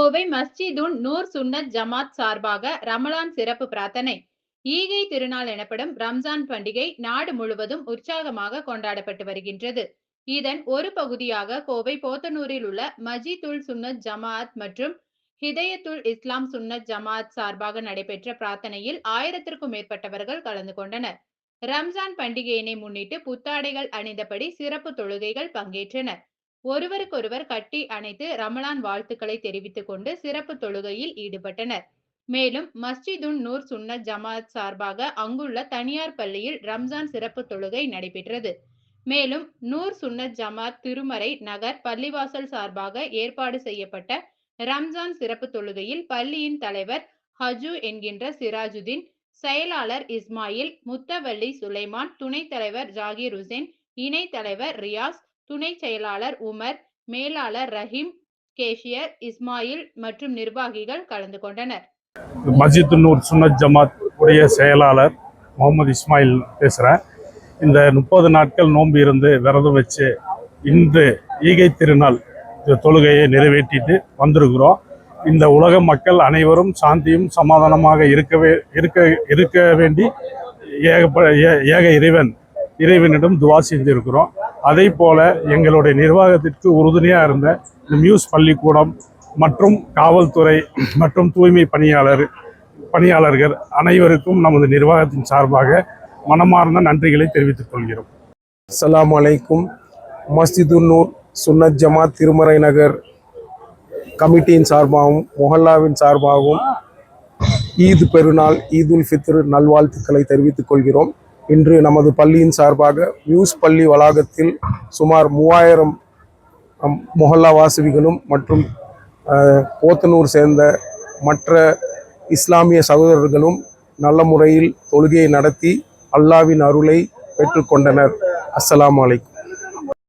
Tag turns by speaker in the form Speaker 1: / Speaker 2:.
Speaker 1: கோவை மஸ்ஜிதுன் நூர் சுன்னத் ஜமாத் சார்பாக ரமலான் சிறப்பு பிரார்த்தனை. ஈகை திருநாள் எனப்படும் ரம்ஜான் பண்டிகை நாடு முழுவதும் உற்சாகமாக கொண்டாடப்பட்டு வருகின்றது. இதன் ஒரு பகுதியாக கோவை போத்தனூரில் உள்ள மஜிதுல் சுன்னத் ஜமாத் மற்றும் ஹிதயத்துல் இஸ்லாம் சுன்னத் ஜமாத் சார்பாக நடைபெற்ற பிரார்த்தனையில் 1000க்கும் மேற்பட்டவர்கள் கலந்து கொண்டனர். ரம்ஜான் பண்டிகையினை முன்னிட்டு புத்தாடைகள் அணிந்தபடி சிறப்பு தொழுகைகள் பங்கேற்றனர். ஒருவருக்கொருவர் கட்டி அணைத்து ரமலான் வாழ்த்துக்களை தெரிவித்துக் கொண்டு சிறப்பு தொழுகையில் ஈடுபட்டனர். மேலும் மஸ்ஜிதுன் நூர் சுன்னத் ஜமாத் சார்பாக அங்குள்ள தனியார் பள்ளியில் ரம்ஜான் சிறப்பு தொழுகை நடைபெற்றது. மேலும் நூர் சுன்னத் ஜமாத் திருமறை நகர் பள்ளிவாசல் சார்பாக ஏற்பாடு செய்யப்பட்ட ரம்ஜான் சிறப்பு தொழுகையில் பள்ளியின் தலைவர் ஹஜு என்கின்ற சிராஜுதீன், செயலாளர் இஸ்மாயில், முத்தவள்ளி சுலைமான், துணைத் தலைவர் ஜாகிர் ஹுசேன், இணை தலைவர் ரியாஸ், துணை செயலாளர் உமர், மேலாளர் ரஹீம், கேஷியர் இஸ்மாயில் மற்றும் நிர்வாகிகள் கலந்து கொண்டனர்.
Speaker 2: மஸ்ஜிதுன் நூர் சுன்னத் ஜமாத் உடைய செயலாளர் முகமது இஸ்மாயில் பேசுகிறேன். இந்த 30 நாட்கள் நோன்பு இருந்து விரதம் வச்சு இன்று ஈகை திருநாள் தொழுகையை நிறைவேற்றிட்டு வந்திருக்கிறோம். இந்த உலக மக்கள் அனைவரும் சாந்தியும் சமாதானமாக இருக்க வேண்டி ஏக இறைவனிடம் துவா செஞ்சிருக்கிறோம். அதே போல எங்களுடைய நிர்வாகத்திற்கு உறுதுணையாக இருந்த இந்த மியூஸ் பள்ளிக்கூடம் மற்றும் காவல்துறை மற்றும் தூய்மை பணியாளர்கள் அனைவருக்கும் நமது நிர்வாகத்தின் சார்பாக மனமார்ந்த நன்றிகளை தெரிவித்துக் கொள்கிறோம்.
Speaker 3: அஸ்ஸலாமு அலைக்கும். மஸ்ஜிதுன் நூர் சுன்னத் ஜமாத் திருமறை நகர் கமிட்டியின் சார்பாகவும் மொஹல்லாவின் சார்பாகவும் ஈத் பெருநாள் ஈதுல் ஃபித்ர் நல்வாழ்த்துக்களை தெரிவித்துக் கொள்கிறோம். இன்று நமது பள்ளியின் சார்பாக மியூஸ் பள்ளி வளாகத்தில் சுமார் 3000 மொஹல்லா வாசவிகளும் மற்றும் போத்தனூர் சேர்ந்த மற்ற இஸ்லாமிய சகோதரர்களும் நல்ல முறையில் தொழுகையை நடத்தி அல்லாவின் அருளை பெற்றுக்கொண்டனர். அஸ்ஸலாமு அலைக்கும்.